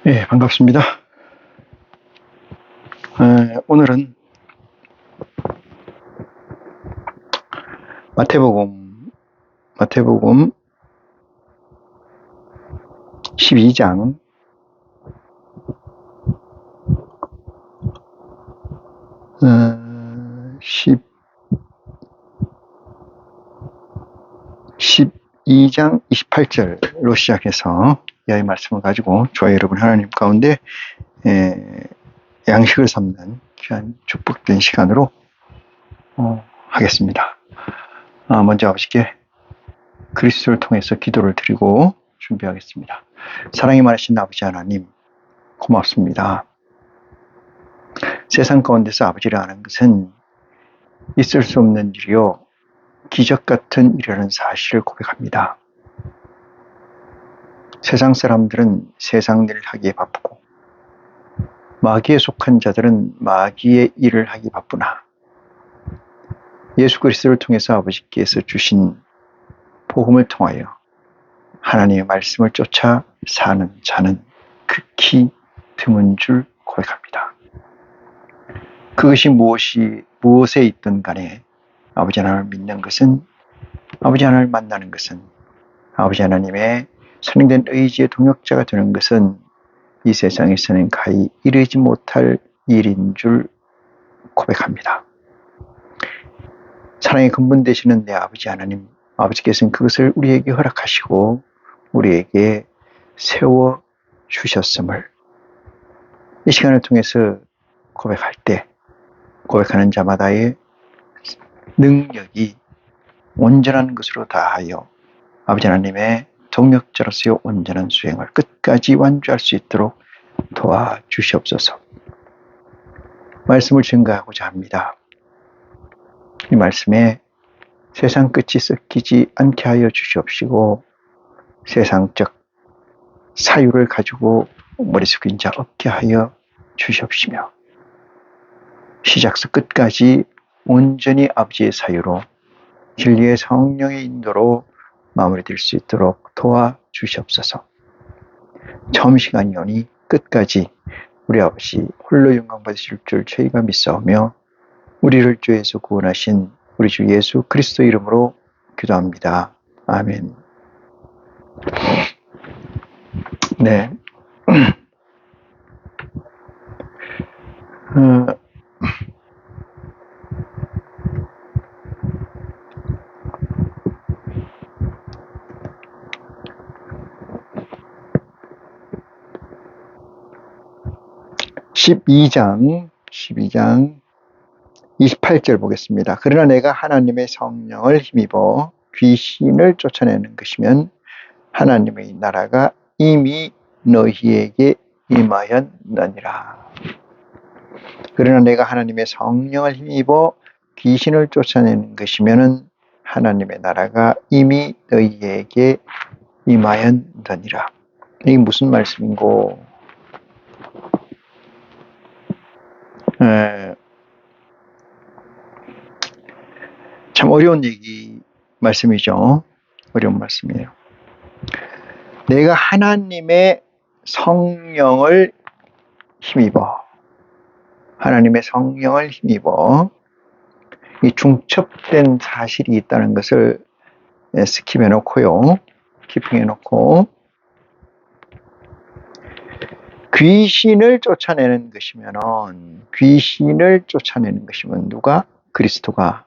예, 반갑습니다. 오늘은 마태복음 12장 12장 28절로 시작해서 이 말씀을 가지고 저와 여러분 하나님 가운데 양식을 삼는 귀한 축복된 시간으로 하겠습니다. 먼저 아버지께 그리스도를 통해서 기도를 드리고 준비하겠습니다. 사랑이 많으신 아버지 하나님 고맙습니다. 세상 가운데서 아버지를 아는 것은 있을 수 없는 일이요 기적 같은 일이라는 사실을 고백합니다. 세상 사람들은 세상 일을 하기에 바쁘고 마귀에 속한 자들은 마귀의 일을 하기 바쁘나 예수 그리스도를 통해서 아버지께서 주신 복음을 통하여 하나님의 말씀을 쫓아 사는 자는 극히 드문 줄 고백합니다. 그것이 무엇에 있든 간에 아버지 하나님을 믿는 것은, 아버지 하나님을 만나는 것은, 아버지 하나님의 선행된 의지의 동역자가 되는 것은 이 세상에서는 가히 이르지 못할 일인 줄 고백합니다. 사랑의 근본 되시는 내 아버지 하나님, 아버지께서는 그것을 우리에게 허락하시고 우리에게 세워 주셨음을 이 시간을 통해서 고백할 때 고백하는 자마다의 능력이 온전한 것으로 다하여 아버지 하나님의 동역자로서의 온전한 수행을 끝까지 완주할 수 있도록 도와주시옵소서. 말씀을 증거하고자 합니다. 이 말씀에 세상 끝이 섞이지 않게 하여 주시옵시고 세상적 사유를 가지고 머리 숙인 자 없게 하여 주시옵시며 시작서 끝까지 온전히 아버지의 사유로 진리의 성령의 인도로 마무리될 수 있도록 도와주시옵소서. 처음 시간이 오니 끝까지 우리 아버지 홀로 영광 받으실 줄 저희가 믿사오며 우리를 죄에서 구원하신 우리 주 예수 그리스도 이름으로 기도합니다. 아멘. 네. 12장 28절 보겠습니다. 그러나 내가 하나님의 성령을 힘입어 귀신을 쫓아내는 것이면 하나님의 나라가 이미 너희에게 임하였느니라. 그러나 내가 하나님의 성령을 힘입어 귀신을 쫓아내는 것이면 하나님의 나라가 이미 너희에게 임하였느니라. 이게 무슨 말씀인고? 참 어려운 말씀이죠. 어려운 말씀이에요. 내가 하나님의 성령을 힘입어 이 중첩된 사실이 있다는 것을 스킵해놓고요. 키핑해놓고 귀신을 쫓아내는 것이면 누가? 그리스도가.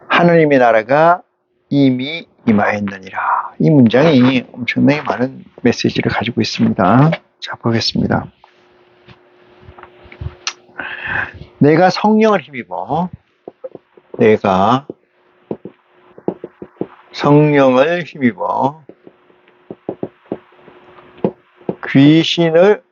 하나님의 나라가 이미 임하였느니라. 이 문장이 엄청나게 많은 메시지를 가지고 있습니다. 자, 보겠습니다. 내가 성령을 힘입어 귀신을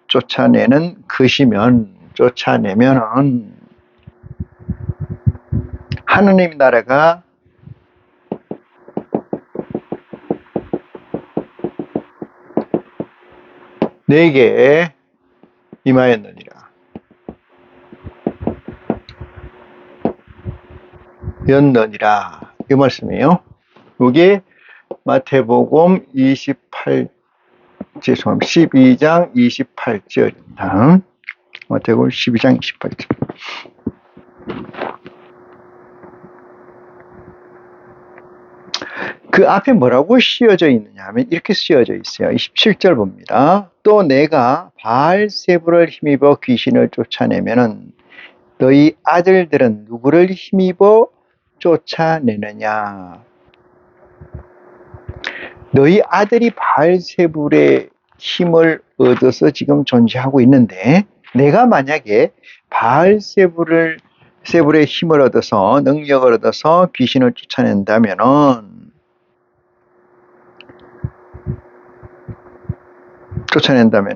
쫓아내면은 귀신을 쫓아내면은 하나님 나라가 내게 임하였느니라. 였느니라. 이 말씀이에요. 이게 마태복음 12장 28절입니다. 마태복음 12장 28절. 그 앞에 뭐라고 씌어져 있느냐 하면 이렇게 씌어져 있어요. 27절 봅니다. 또 내가 바알세불을 힘입어 귀신을 쫓아내면은 너희 아들들은 누구를 힘입어 쫓아내느냐. 너희 아들이 바알세불의 힘을 얻어서 지금 존재하고 있는데, 내가 만약에 바알세불의 힘을 얻어서, 능력을 얻어서 귀신을 쫓아낸다면은 쫓아낸다면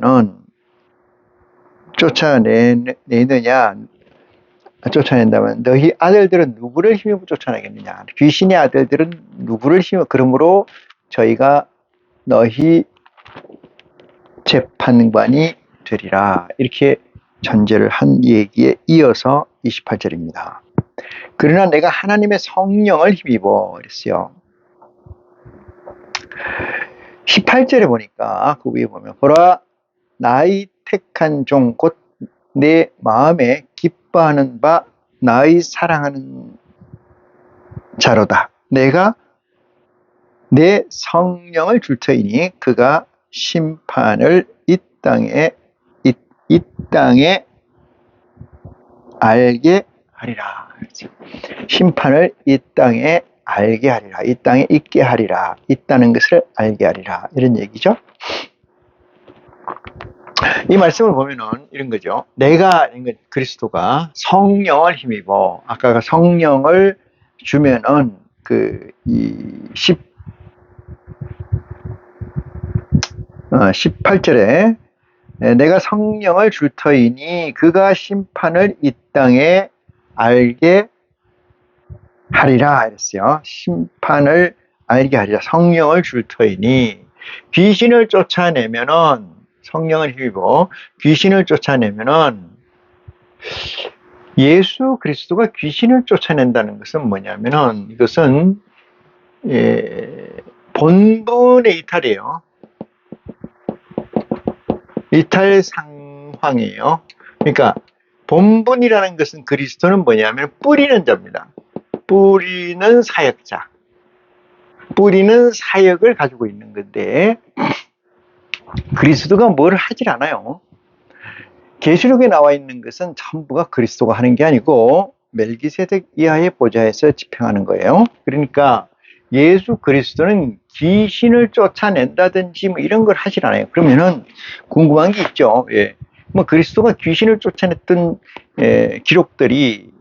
너희 아들들은 누구를 힘입어 쫓아내겠느냐. 귀신의 아들들은 누구를 힘입어. 그러므로 저희가 너희 재판관이 되리라. 이렇게 전제를 한 얘기에 이어서 28절입니다. 그러나 내가 하나님의 성령을 힘입어 그랬어요. 18절에 보니까 그 위에 보면 보라 나의 택한 종 곧 내 마음에 기뻐하는 바 나의 사랑하는 자로다. 내가 내 성령을 줄 터이니 그가 심판을 이 땅에 알게 하리라. 심판을 이 땅에 알게 하리라. 이 땅에 있게 하리라. 있다는 것을 알게 하리라. 이런 얘기죠. 이 말씀을 보면은 이런 거죠. 내가, 그리스도가 성령을 힘입어, 아까 성령을 주면은 18절에 내가 성령을 줄 터이니 그가 심판을 이 땅에 알게 하리라 이랬어요. 심판을 알게 하리라. 성령을 줄 터이니 귀신을 쫓아내면은 성령을 힘입어 귀신을 쫓아내면은 예수 그리스도가 귀신을 쫓아낸다는 것은 뭐냐면은 이것은 본분의 이탈이에요. 이탈 상황이에요. 그러니까 본분이라는 것은 그리스도는 뭐냐면 뿌리는 자입니다. 뿌리는 사역자. 뿌리는 사역을 가지고 있는 건데 그리스도가 뭘 하질 않아요. 계시록에 나와 있는 것은 전부가 그리스도가 하는 게 아니고 멜기세덱 이하의 보좌에서 집행하는 거예요. 그러니까 예수 그리스도는 귀신을 쫓아낸다든지 뭐 이런 걸 하질 않아요. 그러면은 궁금한 게 있죠. 뭐 그리스도가 귀신을 쫓아냈던 기록들이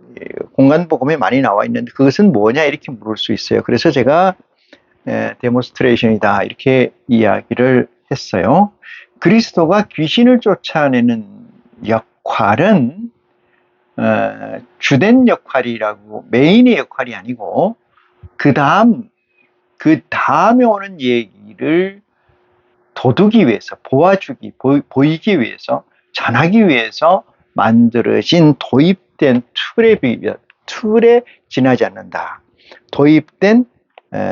공간복음에 많이 나와 있는데 그것은 뭐냐 이렇게 물을 수 있어요. 그래서 제가 데몬스트레이션이다 이렇게 이야기를 했어요. 그리스도가 귀신을 쫓아내는 역할은 주된 역할이라고 메인의 역할이 아니고 그 다음에 오는 얘기를 도두기 위해서 보이기 위해서 전하기 위해서 만들어진 도입된 툴에 지나지 않는다. 도입된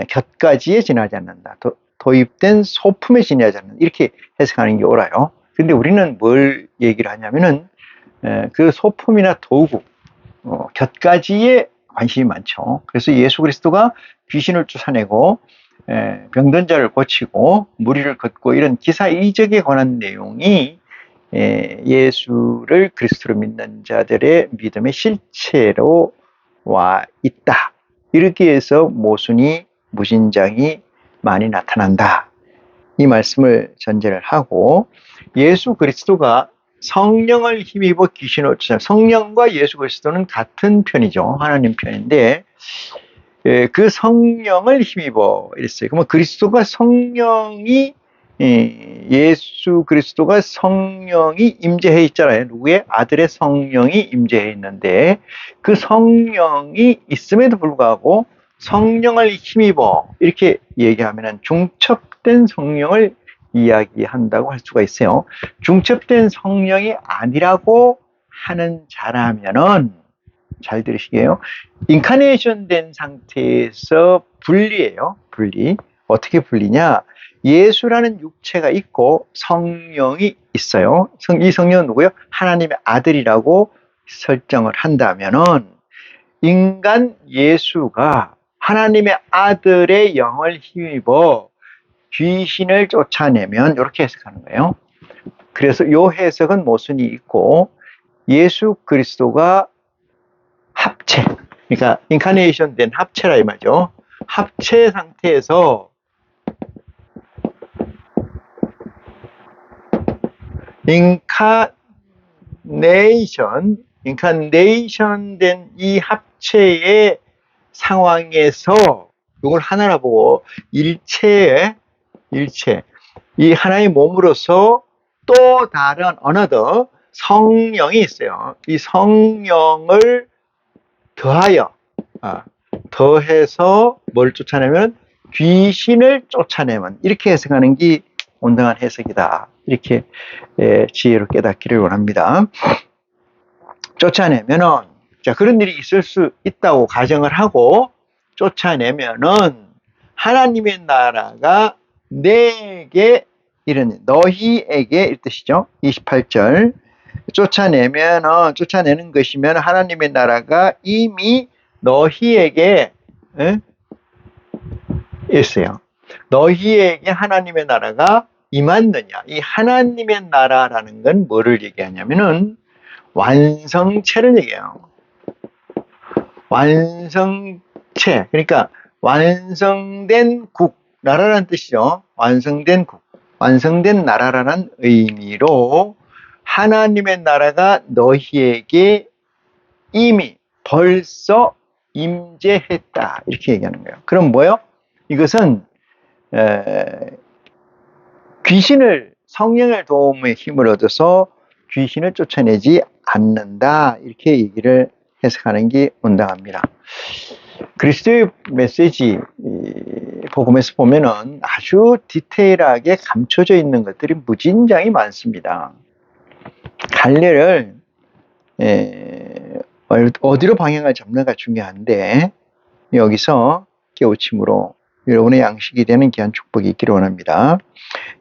곁가지에 지나지 않는다. 도입된 소품에 지나지 않는다. 이렇게 해석하는 게 옳아요. 근데 우리는 뭘 얘기를 하냐면은 그 소품이나 도구, 곁가지에 관심이 많죠. 그래서 예수 그리스도가 귀신을 쫓아내고 병든 자를 고치고 무리를 걷고 이런 기사이적에 관한 내용이 예수를 그리스도로 믿는 자들의 믿음의 실체로 와 있다. 이렇게 해서 모순이 무진장이 많이 나타난다. 이 말씀을 전제를 하고 예수 그리스도가 성령을 힘입어 귀신을 쫓아낸다. 성령과 예수 그리스도는 같은 편이죠. 하나님 편인데 그 성령을 힘입어 이랬어요. 그러면 그리스도가 성령이 예수 그리스도가 성령이 임재해 있잖아요. 누구의? 아들의 성령이 임재해 있는데 그 성령이 있음에도 불구하고 성령을 힘입어 이렇게 얘기하면 중첩된 성령을 이야기한다고 할 수가 있어요. 중첩된 성령이 아니라고 하는 자라면은 잘 들으시게요. 인카네이션 된 상태에서 분리예요. 분리. 어떻게 분리냐? 예수라는 육체가 있고 성령이 있어요. 이 성령은 누구요? 하나님의 아들이라고 설정을 한다면은 인간 예수가 하나님의 아들의 영을 힘입어 귀신을 쫓아내면 이렇게 해석하는 거예요. 그래서 이 해석은 모순이 있고 예수 그리스도가 합체, 그러니까 인카네이션 된 합체라 이 말이죠. 합체 상태에서 인카네이션 된 이 합체의 상황에서 이걸 하나라 보고 일체 이 하나의 몸으로서 또 다른 another 성령이 있어요. 이 성령을 더해서 뭘 쫓아내면 귀신을 쫓아내면 이렇게 해석하는 게 온당한 해석이다. 이렇게 지혜로 깨닫기를 원합니다. 쫓아내면은 자 그런 일이 있을 수 있다고 가정을 하고 쫓아내면은 하나님의 나라가 내게 너희에게 이 뜻이죠. 28절 쫓아내는 것이면 하나님의 나라가 이미 너희에게 있어요. 너희에게 하나님의 나라가 임했느냐. 이 하나님의 나라라는 건 뭐를 얘기하냐면은 완성체를 얘기해요. 완성체. 그러니까 완성된 나라라는 뜻이죠. 완성된 완성된 나라라는 의미로 하나님의 나라가 너희에게 이미 벌써 임재했다. 이렇게 얘기하는 거예요. 그럼 뭐요? 이것은 귀신을 성령의 도움의 힘을 얻어서 귀신을 쫓아내지 않는다. 이렇게 얘기를 해석하는 게 온당합니다. 그리스도의 메시지 복음에서 보면은 아주 디테일하게 감춰져 있는 것들이 무진장이 많습니다. 갈래를 어디로 방향을 잡는가 중요한데 여기서 깨우침으로 여러분의 양식이 되는 귀한 축복이 있기를 원합니다.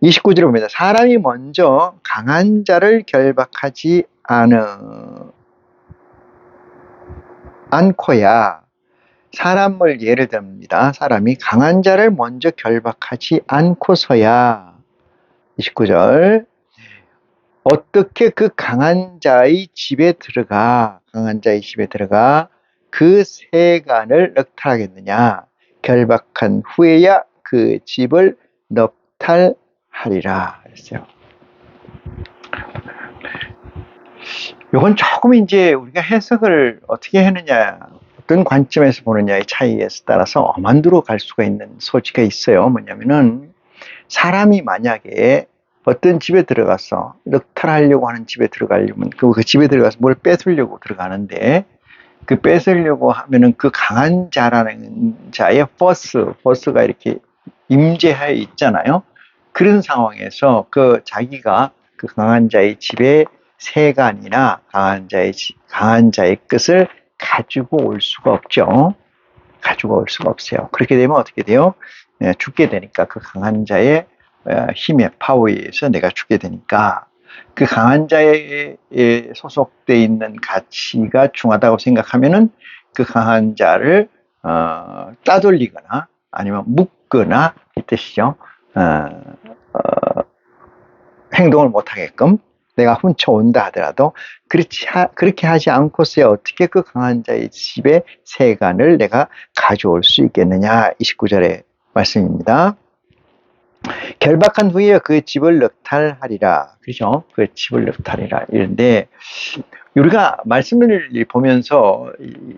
29절에 봅니다. 사람이 먼저 강한 자를 결박하지 않고야 사람을 예를 듭니다. 사람이 강한 자를 먼저 결박하지 않고서야 29절 어떻게 그 강한 자의 집에 들어가 그 세간을 넉탈하겠느냐. 결박한 후에야 그 집을 넉탈하리라 했어요. 이건 조금 이제 우리가 해석을 어떻게 하느냐, 어떤 관점에서 보느냐의 차이에 따라서 엄한두로 갈 수가 있는 소지가 있어요. 뭐냐면은 사람이 만약에 어떤 집에 들어가서 넉탈하려고 하는 집에 들어가려면 그 집에 들어가서 뭘 뺏으려고 들어가는데 그 뺏으려고 하면은 그 강한 자라는 자의 포스가 이렇게 임재하여 있잖아요. 그런 상황에서 자기가 그 강한 자의 집에 세간이나 강한 자의 것을 가지고 올 수가 없죠. 가지고 올 수가 없어요. 그렇게 되면 어떻게 돼요? 죽게 되니까 그 강한 자의 힘의 파워에 의해서 내가 죽게 되니까 그 강한 자에 소속되어 있는 가치가 중하다고 생각하면은 그 강한 자를 따돌리거나 아니면 묶거나 이 뜻이죠. 행동을 못하게끔 내가 훔쳐온다 하더라도 그렇게 하지 않고서야 어떻게 그 강한 자의 집의 세간을 내가 가져올 수 있겠느냐. 29절의 말씀입니다. 결박한 후에 그 집을 넉탈하리라. 그렇죠? 그 집을 넉탈하리라. 이런데 우리가 말씀을 보면서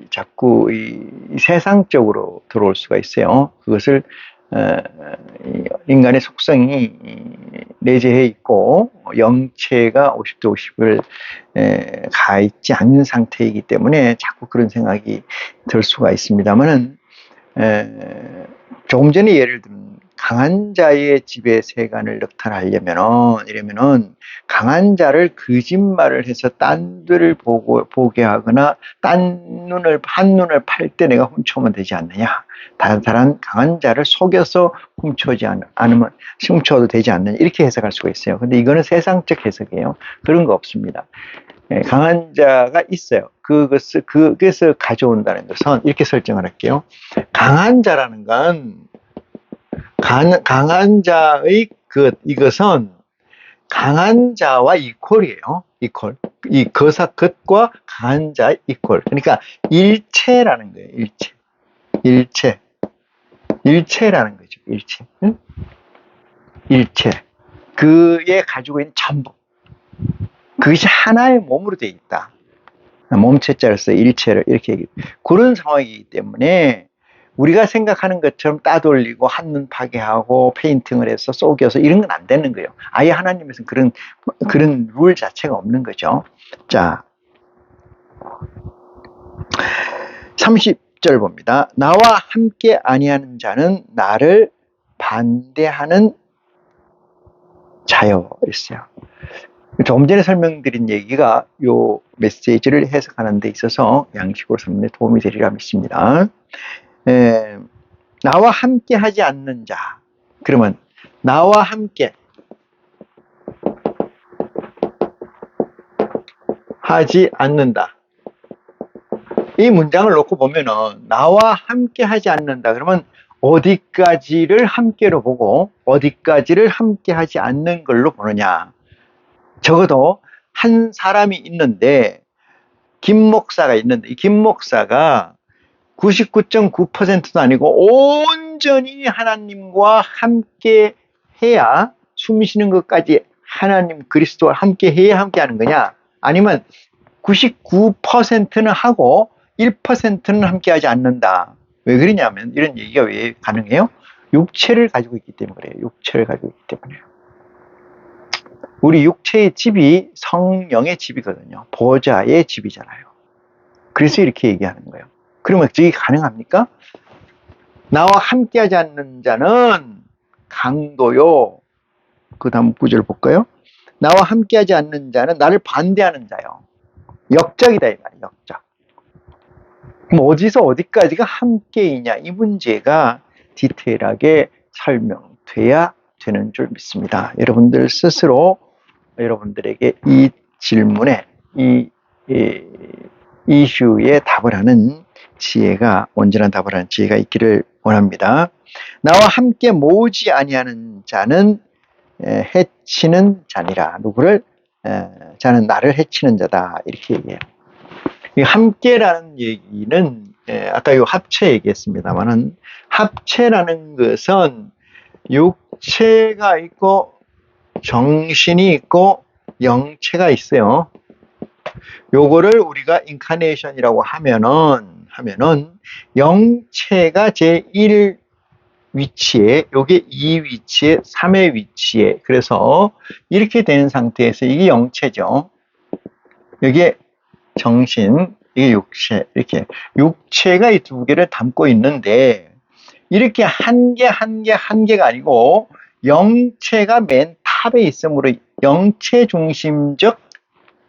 자꾸 세상적으로 들어올 수가 있어요. 그것을 인간의 속성이 내재해 있고 영체가 50대 50을 가 있지 않는 상태이기 때문에 자꾸 그런 생각이 들 수가 있습니다만은 조금 전에 예를 든 강한 자의 집에 세간을 이러면은 강한 자를 거짓말을 해서 딴 데를 보게 하거나 한눈을 팔 때 내가 훔쳐오면 되지 않느냐. 다른 강한 자를 속여서 훔쳐도 되지 않느냐. 이렇게 해석할 수가 있어요. 근데 이거는 세상적 해석이에요. 그런 거 없습니다. 강한 자가 있어요. 그것을 가져온다는 것은 이렇게 설정을 할게요. 강한 자라는 건 강한 자의 이것은 강한 자와 이퀄이에요. 이퀄. 이 것과 강한 자의 이퀄. 그러니까 일체라는 거예요. 일체라는 거죠. 일체. 응? 일체. 그에 가지고 있는 전부. 그것이 하나의 몸으로 되어 있다. 몸체자로서 일체를 이렇게 얘기해요. 그런 상황이기 때문에 우리가 생각하는 것처럼 따돌리고 한눈 파괴하고 페인팅을 해서 속여서 이런 건 안 되는 거예요. 아예 하나님에서는 그런 룰 자체가 없는 거죠. 자, 30절 봅니다. 나와 함께 아니하는 자는 나를 반대하는 자여 있어요. 조금 전에 설명드린 얘기가 이 메시지를 해석하는 데 있어서 양식으로 삼는 데 도움이 되리라 믿습니다. 나와 함께 하지 않는 자. 그러면 나와 함께 하지 않는다. 이 문장을 놓고 보면은 나와 함께 하지 않는다. 그러면 어디까지를 함께로 보고 어디까지를 함께 하지 않는 걸로 보느냐. 적어도 한 사람이 있는데 김 목사가 있는데 이 김 목사가 99.9%도 아니고 온전히 하나님과 함께 해야 숨 쉬는 것까지 하나님 그리스도와 함께 해야 함께 하는 거냐? 아니면 99%는 하고 1%는 함께 하지 않는다. 왜 그러냐면 이런 얘기가 왜 가능해요? 육체를 가지고 있기 때문에 그래요. 육체를 가지고 있기 때문에. 우리 육체의 집이 성령의 집이거든요. 보좌의 집이잖아요. 그래서 이렇게 얘기하는 거예요. 그러면 그게 가능합니까? 나와 함께하지 않는 자는 강도요. 그 다음 구절 볼까요? 나와 함께하지 않는 자는 나를 반대하는 자요. 역적이다 이 말이에요. 역적. 그럼 어디서 어디까지가 함께이냐 이 문제가 디테일하게 설명돼야 되는 줄 믿습니다. 여러분들 스스로 여러분들에게 이 질문에 이 이슈에 답을 하는 지혜가 온전한 답을 하는 지혜가 있기를 원합니다. 나와 함께 모으지 아니하는 자는 해치는 자니라. 누구를? 자는 나를 해치는 자다. 이렇게 얘기해요. 이 함께라는 얘기는 아까 요 합체 얘기했습니다만은 합체라는 것은 육체가 있고 정신이 있고 영체가 있어요. 요거를 우리가 인카네이션이라고 하면은 영체가 제1 위치에, 요게 2 위치에, 3의 위치에, 그래서 이렇게 된 상태에서 이게 영체죠. 여기에 정신, 이게 육체, 이렇게 육체가 이 두 개를 담고 있는데 이렇게 한 개가 아니고 영체가 맨 탑에 있으므로 영체 중심적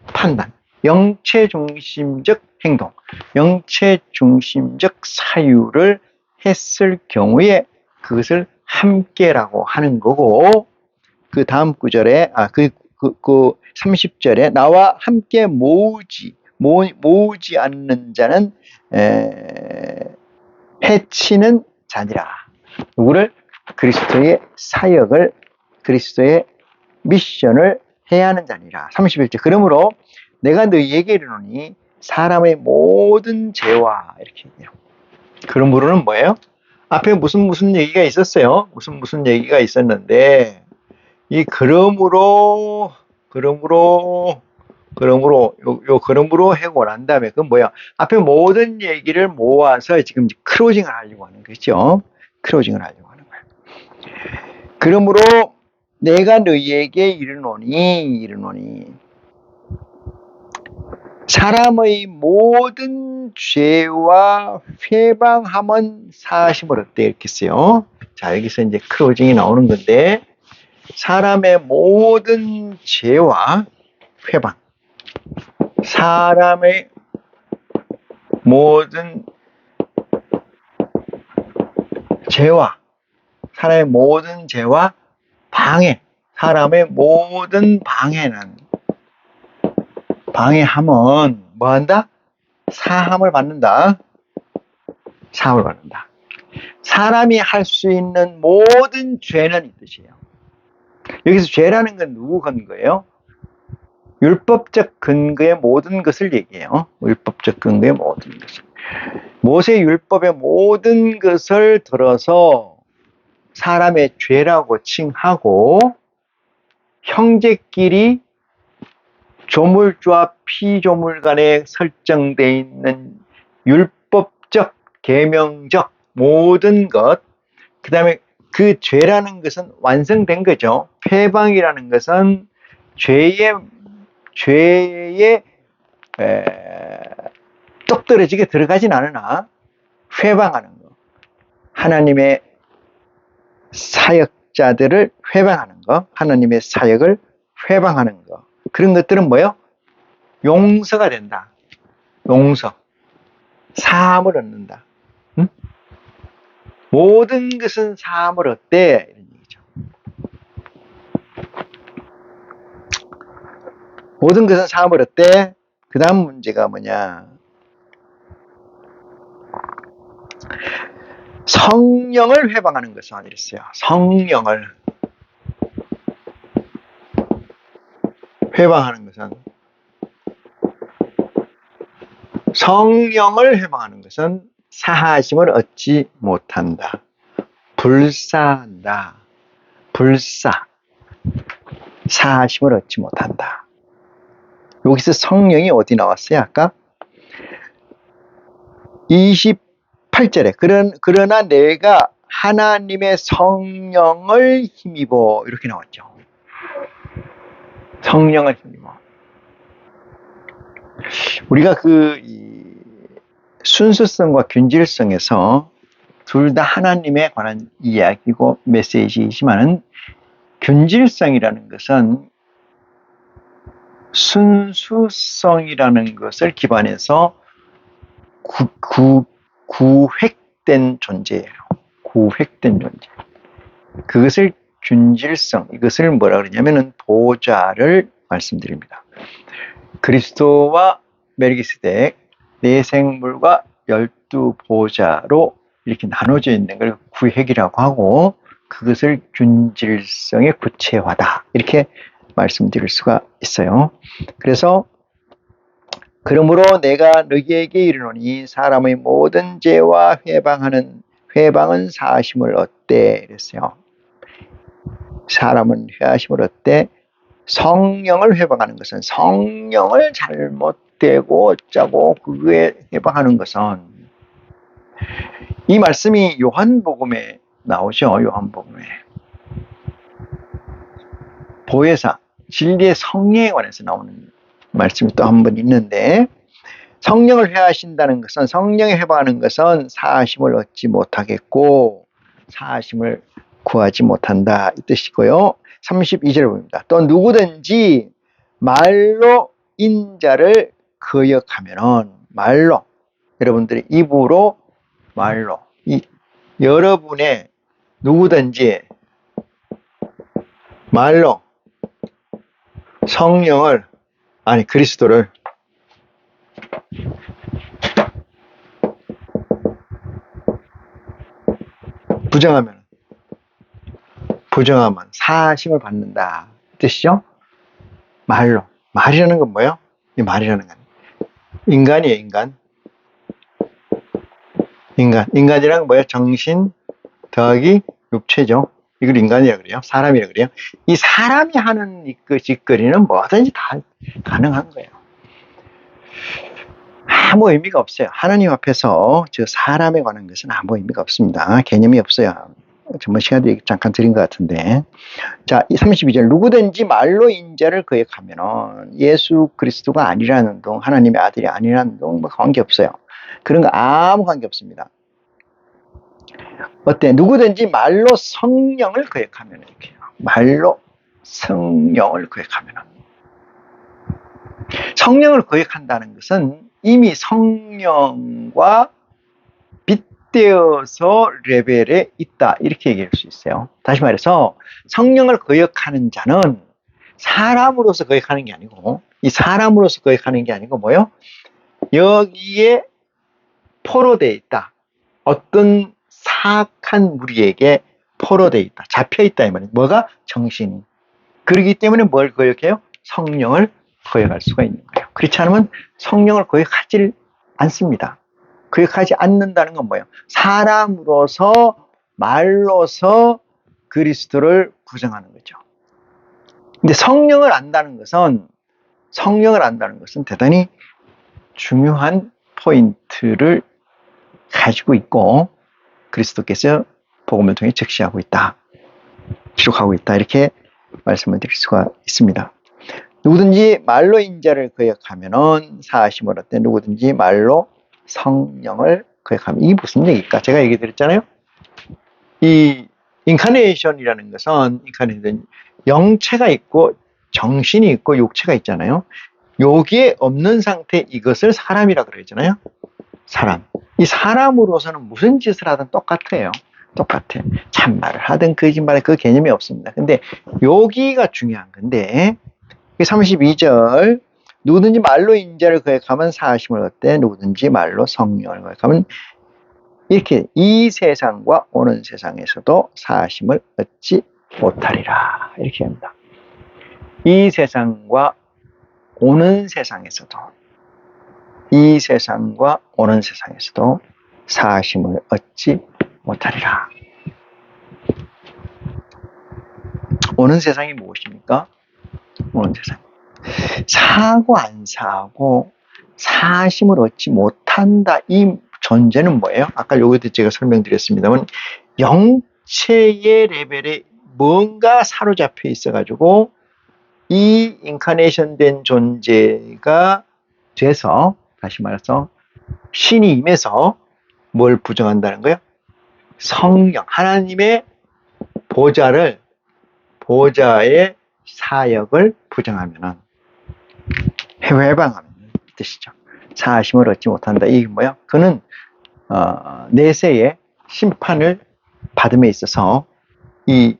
판단, 영체 중심적 행동, 영체 중심적 사유를 했을 경우에 그것을 함께라고 하는 거고, 그 다음 구절에, 30절에 나와 함께 모으지 않는 자는 해치는 자니라. 누구를? 그리스도의 사역을, 그리스도의 미션을 해야 하는 자니라. 31절. 그러므로 내가 너희에게 이르노니 사람의 모든 죄와, 이렇게 얘기해요. 그러므로는 뭐예요? 앞에 무슨 얘기가 있었어요. 무슨 얘기가 있었는데 이 그러므로 하고 난 다음에 그건 뭐야? 앞에 모든 얘기를 모아서 지금 크로징을 하려고 하는 거죠. 크로징을 하려고 하는 거야. 그러므로 내가 너희에게 이르노니 사람의 모든 죄와 회방함은 사하심을 얻되 이렇게 써요. 자, 여기서 이제 크로징이 나오는 건데, 사람의 모든 죄와 회방, 사람의 모든 죄와, 사람의 모든 죄와 방해, 사람의 모든 방해함은 뭐한다? 사함을 받는다. 사함을 받는다. 사람이 할 수 있는 모든 죄는 이 뜻이에요. 여기서 죄라는 건 누구 근거예요? 율법적 근거의 모든 것을 얘기해요. 율법적 근거의 모든 것을. 모세 율법의 모든 것을 들어서 사람의 죄라고 칭하고, 형제끼리 조물주와 피조물 간에 설정되어 있는 율법적, 계명적 모든 것, 그 다음에 그 죄라는 것은 완성된 거죠. 회방이라는 것은 죄에 똑 떨어지게 들어가진 않으나 회방하는 거. 하나님의 사역자들을 회방하는 거. 하나님의 사역을 회방하는 거. 그런 것들은 뭐예요? 용서가 된다. 용서. 사함을 얻는다. 응? 모든 것은 사함을 얻대. 이런 얘기죠. 모든 것은 사함을 얻대. 그 다음 문제가 뭐냐. 성령을 회방하는 것은 이랬어요. 성령을 회방하는 것은, 성령을 회방하는 것은 사하심을 얻지 못한다. 불사한다. 불사. 사하심을 얻지 못한다. 여기서 성령이 어디 나왔어요? 아까 28절에 그러나 내가 하나님의 성령을 힘입어 이렇게 나왔죠. 성령을 힘입어. 우리가 순수성과 균질성에서 둘 다 하나님에 관한 이야기고 메시지이지만은, 균질성이라는 것은 순수성이라는 것을 기반해서 구획된 존재예요. 구획된 존재. 그것을 균질성, 이것을 뭐라 그러냐면은 보좌를 말씀드립니다. 그리스도와 멜기세덱, 네 생물과 12보좌로 이렇게 나눠져 있는 걸 구획이라고 하고, 그것을 균질성의 구체화다. 이렇게 말씀드릴 수가 있어요. 그래서 그러므로 내가 너희에게 이르노니 사람의 모든 죄와 회방은 사하심을 얻되 이랬어요. 사람은 회하심을 얻되, 성령을 회방하는 것은, 성령을 잘못되고 어쩌고 그거에 회방하는 것은, 이 말씀이 요한복음에 나오죠. 요한복음에 보혜사, 진리의 성령에 관해서 나오는 말씀이 또 한 번 있는데, 성령을 회하신다는 것은, 성령에 회방하는 것은 사하심을 얻지 못하겠고 사하심을 구하지 못한다 이 뜻이고요. 32절 봅니다. 또 누구든지 말로 인자를 거역하면은, 말로, 여러분들이 입으로 말로, 여러분의 누구든지 말로 성령을, 아니 그리스도를 부정하면 사하심을 받는다 뜻이죠. 말이라는 건 뭐예요? 이 말이라는 건 인간이에요. 인간이라는 건 뭐예요? 정신 더하기 육체죠. 이걸 인간이라 그래요. 사람이라 그래요. 이 사람이 하는 그 짓거리는 뭐든지 다 가능한 거예요. 아무 의미가 없어요. 하나님 앞에서 저 사람에 관한 것은 아무 의미가 없습니다. 개념이 없어요. 전번 시간에 잠깐 드린 것 같은데. 자, 32절. 누구든지 말로 인자를 거역하면 예수 그리스도가 아니라는 동, 하나님의 아들이 아니라는 동, 뭐 관계없어요. 그런 거 아무 관계 없습니다. 어때? 누구든지 말로 성령을 거역하면 이렇게요. 말로 성령을 거역하면. 성령을 거역한다는 것은 이미 성령과 빗대어서 레벨에 있다. 이렇게 얘기할 수 있어요. 다시 말해서 성령을 거역하는 자는 사람으로서 거역하는 게 아니고, 이 사람으로서 거역하는 게 아니고 뭐요? 여기에 포로되어 있다. 어떤 사악한 무리에게 포로되어 있다. 잡혀 있다 이 말이에요. 뭐가? 정신이. 그렇기 때문에 뭘 거역해요? 성령을 거역할 수가 있는 거예요. 그렇지 않으면 성령을 거역하지 않습니다. 거역하지 않는다는 건 뭐예요? 사람으로서 말로서 그리스도를 부정하는 거죠. 근데 성령을 안다는 것은 대단히 중요한 포인트를 가지고 있고 그리스도께서 복음을 통해 적시하고 있다. 기록하고 있다. 이렇게 말씀을 드릴 수가 있습니다. 누구든지 말로 인자를 거역하면은 사하심을 얻되 누구든지 말로 성령을 거역하면 이게 무슨 얘기일까? 제가 얘기 드렸잖아요. 이 인카네이션이라는 것은 영체가 있고 정신이 있고 육체가 있잖아요. 여기에 없는 상태 이것을 사람이라 그러잖아요. 사람. 이 사람으로서는 무슨 짓을 하든 똑같아요. 똑같아요. 참말을 하든 거짓말을 그 개념이 없습니다. 근데 여기가 중요한 건데 32절 누구든지 말로 인자를 거역하면 사하심을 얻되 누구든지 말로 성령을 거역하면 이렇게 이 세상과 오는 세상에서도 사하심을 얻지 못하리라. 이렇게 합니다. 이 세상과 오는 세상에서도 사하심을 얻지 못하리라. 오는 세상이 무엇입니까? 오는 세상. 사하고 안 사하고 사하심을 얻지 못한다. 이 존재는 뭐예요? 아까 여기도 제가 설명드렸습니다만 영체의 레벨에 뭔가 사로잡혀 있어가지고 이 인카네이션 된 존재가 돼서 다시 말해서 신이 임해서 뭘 부정한다는 거예요? 성령, 하나님의 보좌의 사역을 부정하면은 회방하는 뜻이죠. 사하심을 얻지 못한다. 이게 뭐야? 그는 내세의 심판을 받음에 있어서 이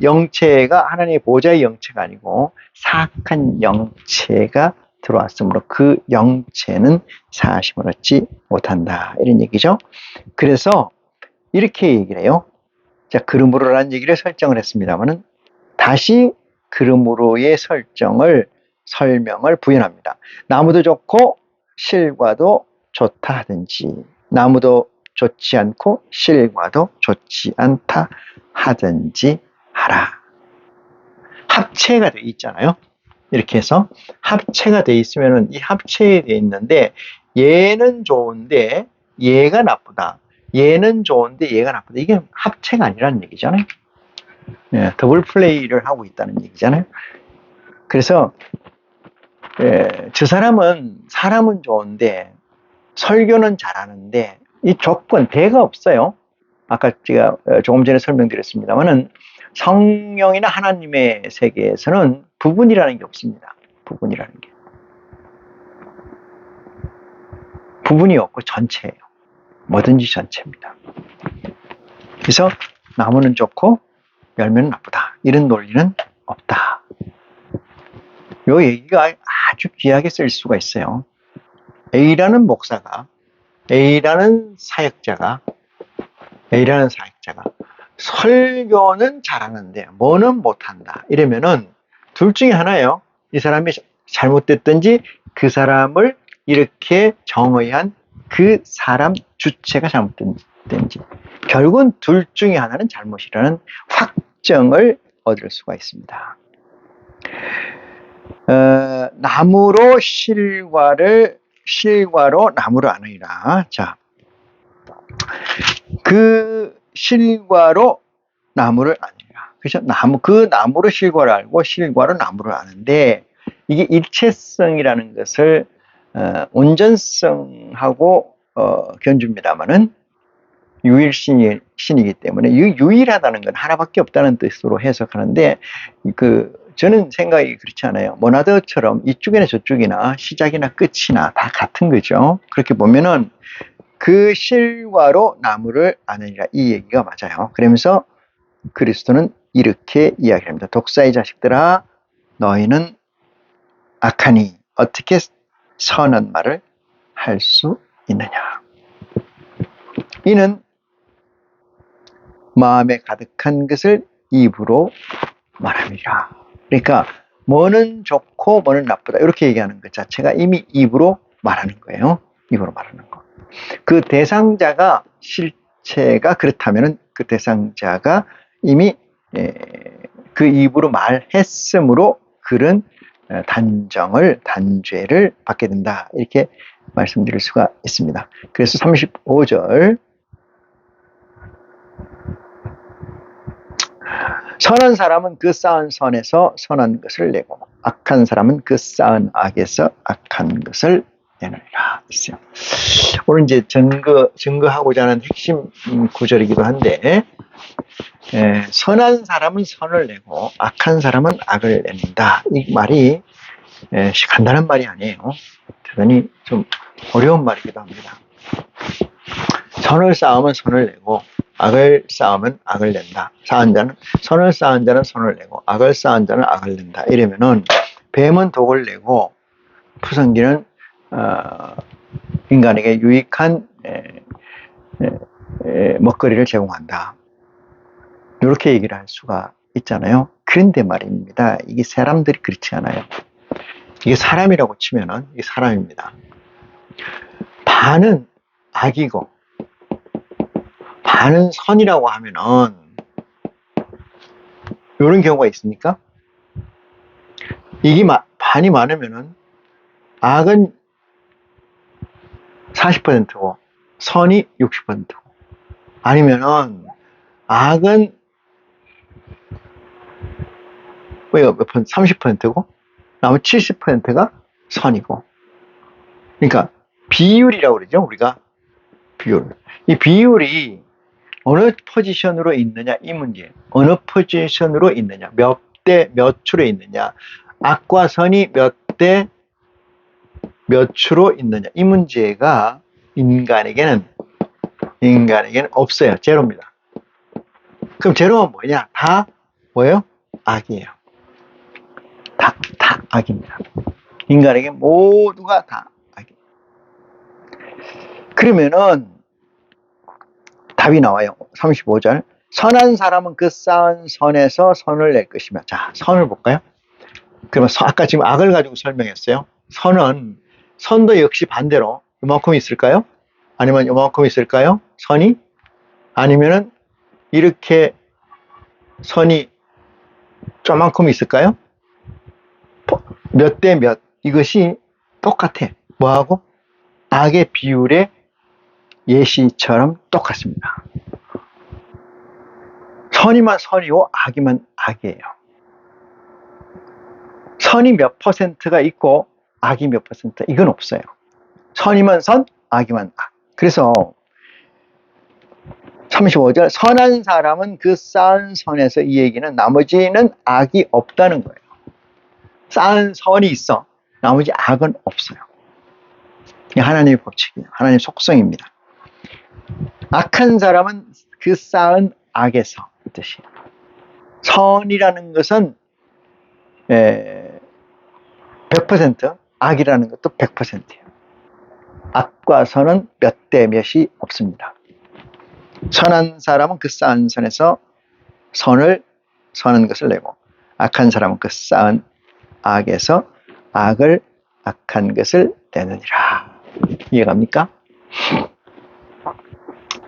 영체가 하나님의 보좌의 영체가 아니고 사악한 영체가 들어왔으므로 그 영체는 사하심을 얻지 못한다. 이런 얘기죠. 그래서 이렇게 얘기를 해요. 자, 그러므로라는 얘기를 설정을 했습니다만은 다시 그러므로의 설명을 부연합니다. 나무도 좋고 실과도 좋다 하든지 나무도 좋지 않고 실과도 좋지 않다 하든지 하라. 합체가 되어 있잖아요. 이렇게 해서 합체가 되어 있으면은 이 합체에 되어 있는데 얘는 좋은데 얘가 나쁘다. 얘는 좋은데 얘가 나쁘다. 이게 합체가 아니라는 얘기잖아요. 예, 더블 플레이를 하고 있다는 얘기잖아요. 그래서 저 사람은 좋은데 설교는 잘하는데 이 조건 대가 없어요. 아까 제가 조금 전에 설명드렸습니다만은 성령이나 하나님의 세계에서는 부분이라는 게 없습니다. 부분이 없고 전체예요. 뭐든지 전체입니다. 그래서 나무는 좋고 열매는 나쁘다. 이런 논리는 없다. 이 얘기가 아주 귀하게 쓸 수가 있어요. A라는 목사가 A라는 사역자가 설교는 잘하는데 뭐는 못한다. 이러면은 둘 중에 하나예요. 이 사람이 잘못됐든지 그 사람을 이렇게 정의한 그 사람 주체가 잘못됐든지 결국은 둘 중에 하나는 잘못이라는 확정을 얻을 수가 있습니다. 나무로 실과로 나무를 아느니라. 자, 그 실과로 나무를 아니라. 그죠? 그 나무로 실과를 알고 실과로 나무를 아는데, 이게 일체성이라는 것을 온전성하고 견줍니다만은 유일신이기 때문에 유일하다는 건 하나밖에 없다는 뜻으로 해석하는데, 저는 생각이 그렇지 않아요. 모나드처럼 이쪽이나 저쪽이나 시작이나 끝이나 다 같은 거죠. 그렇게 보면은 그 실과로 나무를 아느니라, 이 얘기가 맞아요. 그러면서 그리스도는 이렇게 이야기합니다. 독사의 자식들아, 너희는 악하니 어떻게 선한 말을 할 수 있느냐. 이는 마음에 가득한 것을 입으로 말함이라. 그러니까 뭐는 좋고 뭐는 나쁘다 이렇게 얘기하는 것 자체가 이미 입으로 말하는 거예요. 입으로 말하는 거. 그 대상자가 실체가 그렇다면 그 대상자가 이미 그 입으로 말했으므로 그런 단죄를 받게 된다. 이렇게 말씀드릴 수가 있습니다. 그래서 35절, 선한 사람은 그 쌓은 선에서 선한 것을 내고 악한 사람은 그 쌓은 악에서 악한 것을 내느니라 있어요. 오늘 이제 증거하고자 하는 핵심 구절이기도 한데, 선한 사람은 선을 내고 악한 사람은 악을 낸다. 이 말이 간단한 말이 아니에요. 대단히 좀 어려운 말이기도 합니다. 선을 쌓으면 선을 내고 악을 쌓으면 악을 낸다. 선을 쌓은 자는 선을 내고 악을 쌓은 자는 악을 낸다. 이러면은 뱀은 독을 내고 푸성기는 인간에게 유익한 먹거리를 제공한다. 이렇게 얘기를 할 수가 있잖아요. 그런데 말입니다. 이게 사람들이 그렇지 않아요. 이게 사람이라고 치면은 이게 사람입니다. 반은 악이고 반은 선이라고 하면은 이런 경우가 있습니까? 이게 반이 많으면은 악은 40%고 선이 60%고, 아니면은 악은 몇 번? 30%고 나머지 70%가 선이고. 그러니까 비율이라고 그러죠. 우리가 비율. 이 비율이 어느 포지션으로 있느냐 이 문제. 어느 포지션으로 있느냐, 몇 대 몇으로 있느냐, 악과 선이 몇 대 몇으로 있느냐, 이 문제가 인간에게는 없어요. 제로입니다. 그럼 제로는 뭐냐? 다 뭐예요? 악이에요. 다 악입니다. 인간에게 모두가 다 악이에요. 그러면은 답이 나와요. 35절. 선한 사람은 그 쌓은 선에서 선을 낼 것이며. 자, 선을 볼까요? 그러면 아까 지금 악을 가지고 설명했어요. 선도 역시 반대로 이만큼 있을까요? 아니면 이만큼 있을까요? 선이? 아니면은 이렇게 선이 조만큼 있을까요? 몇 대 몇. 이것이 똑같아. 뭐하고? 악의 비율의 예시처럼 똑같습니다. 선이만 선이고 악이만 악이에요. 선이 몇 퍼센트가 있고 악이 몇 퍼센트, 이건 없어요. 선이만 선, 악이만 악. 그래서 35절, 선한 사람은 그 쌓은 선에서, 이 얘기는 나머지는 악이 없다는 거예요. 쌓은 선이 있어. 나머지 악은 없어요. 이게 하나님의 법칙이에요. 하나님의 속성입니다. 악한 사람은 그 쌓은 악에서, 이 뜻이에요. 선이라는 것은 100%, 악이라는 것도 100%예요. 악과 선은 몇 대 몇이 없습니다. 선한 사람은 그 쌓은 선에서 선한 것을 내고, 악한 사람은 그 쌓은 악에서 악한 것을 내느니라. 이해갑니까?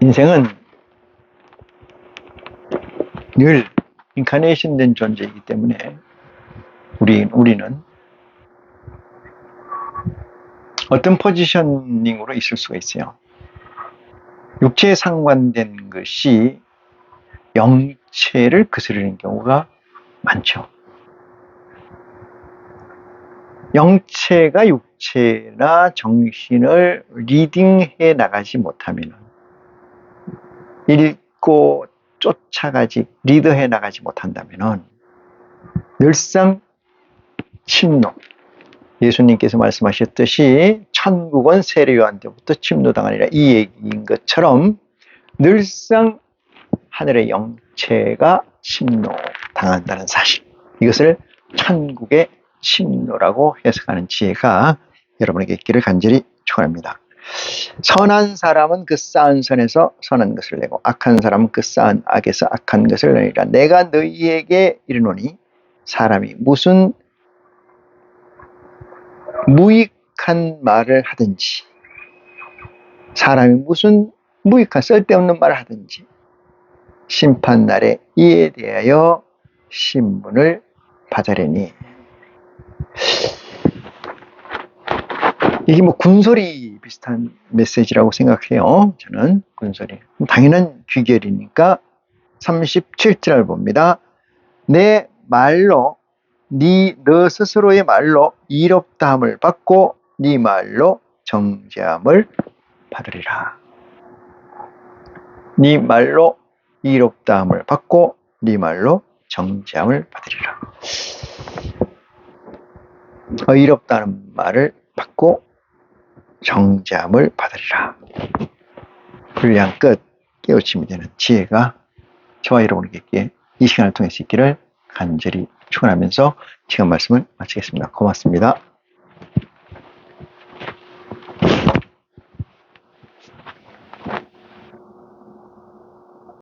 인생은 늘 인카네이션 된 존재이기 때문에 우리는 어떤 포지셔닝으로 있을 수가 있어요. 육체에 상관된 것이 영체를 거스르는 경우가 많죠. 영체가 육체나 정신을 리딩해 나가지 못하면, 읽고 쫓아가지, 리드해 나가지 못한다면 늘상 침노, 예수님께서 말씀하셨듯이 천국은 세례요한때부터 침노당하리라, 이 얘기인 것처럼 늘상 하늘의 영체가 침노당한다는 사실, 이것을 천국의 침노라고 해석하는 지혜가 여러분에게 있기를 간절히 축원합니다. 선한 사람은 그 쌓은 선에서 선한 것을 내고 악한 사람은 그 쌓은 악에서 악한 것을 내리라. 내가 너희에게 이르노니 사람이 무슨 무익한 말을 하든지, 사람이 무슨 무익한 쓸데없는 말을 하든지 심판날에 이에 대하여 신문을 받으려니. 이게 뭐 군소리 비슷한 메시지라고 생각해요. 저는 군소리. 당연한 귀결이니까 37절을 봅니다. 내 말로 너 스스로의 말로 이롭다함을 받고 네 말로 정죄함을 받으리라. 네 말로 이롭다함을 받고 네 말로 정죄함을 받으리라. 이롭다는 말을 받고 정죄함을 받으리라. 불량 끝, 깨우침이 되는 지혜가 저와 여러분에게 이 시간을 통해서 있기를 간절히 축원하면서 지금 말씀을 마치겠습니다. 고맙습니다.